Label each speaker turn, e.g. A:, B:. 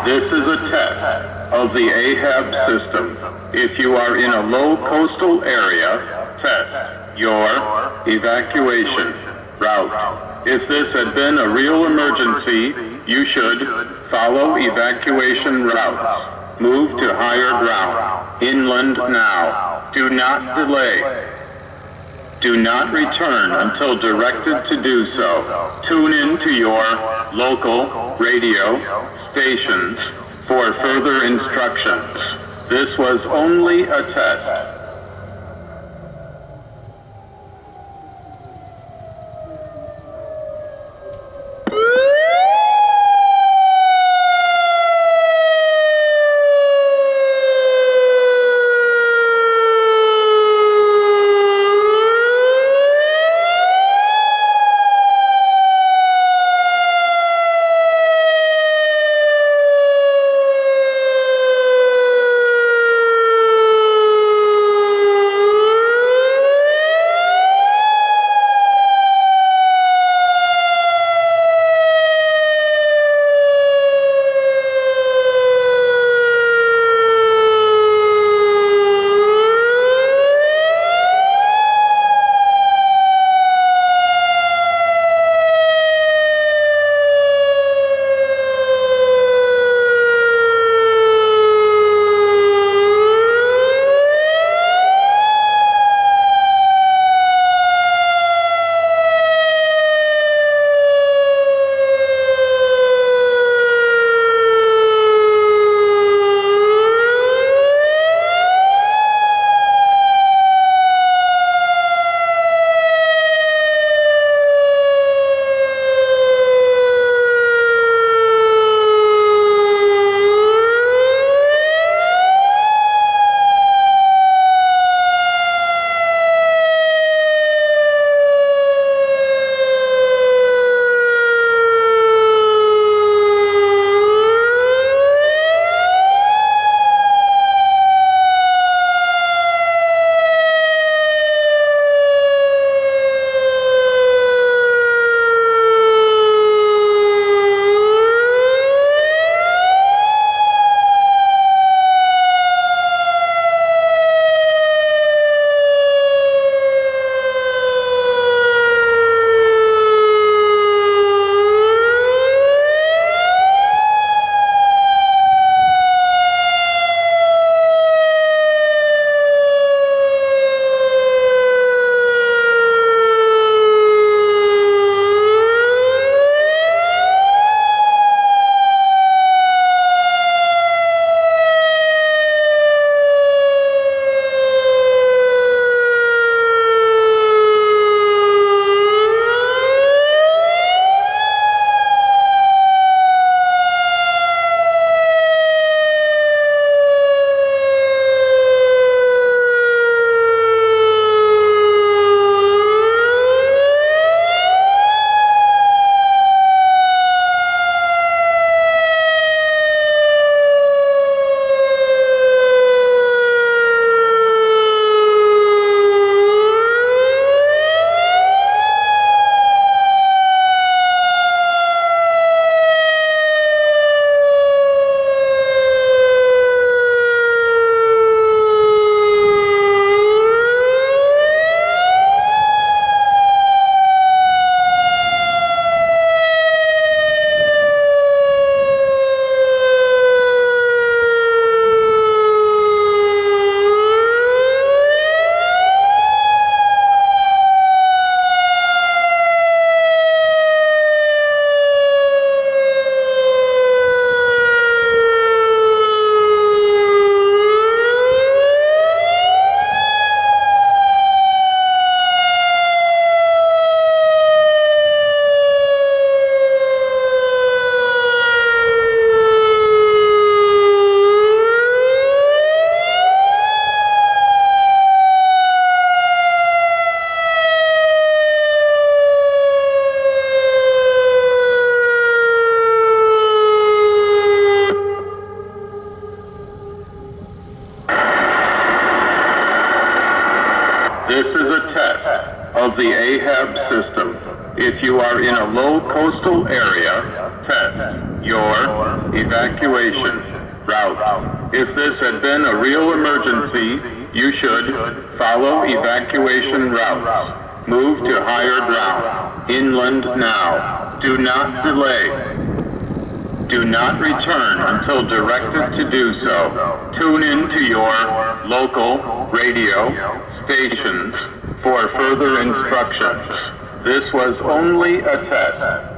A: This is a test of the AHAB system. If you are in a low coastal area, test your evacuation route. If this had been a real emergency, you should follow evacuation routes. Move to higher ground. Inland now. Do not delay. Do not return until directed to do so. Tune in to your local radio stations for further instructions. This was only a test. of the AHAB system. If you are in a low coastal area, test your evacuation route. If this had been a real emergency, you should follow evacuation routes. Move to higher ground. Inland now. Do not delay. Do not return until directed to do so. Tune in to your local radio stations for further instructions. This was only a test.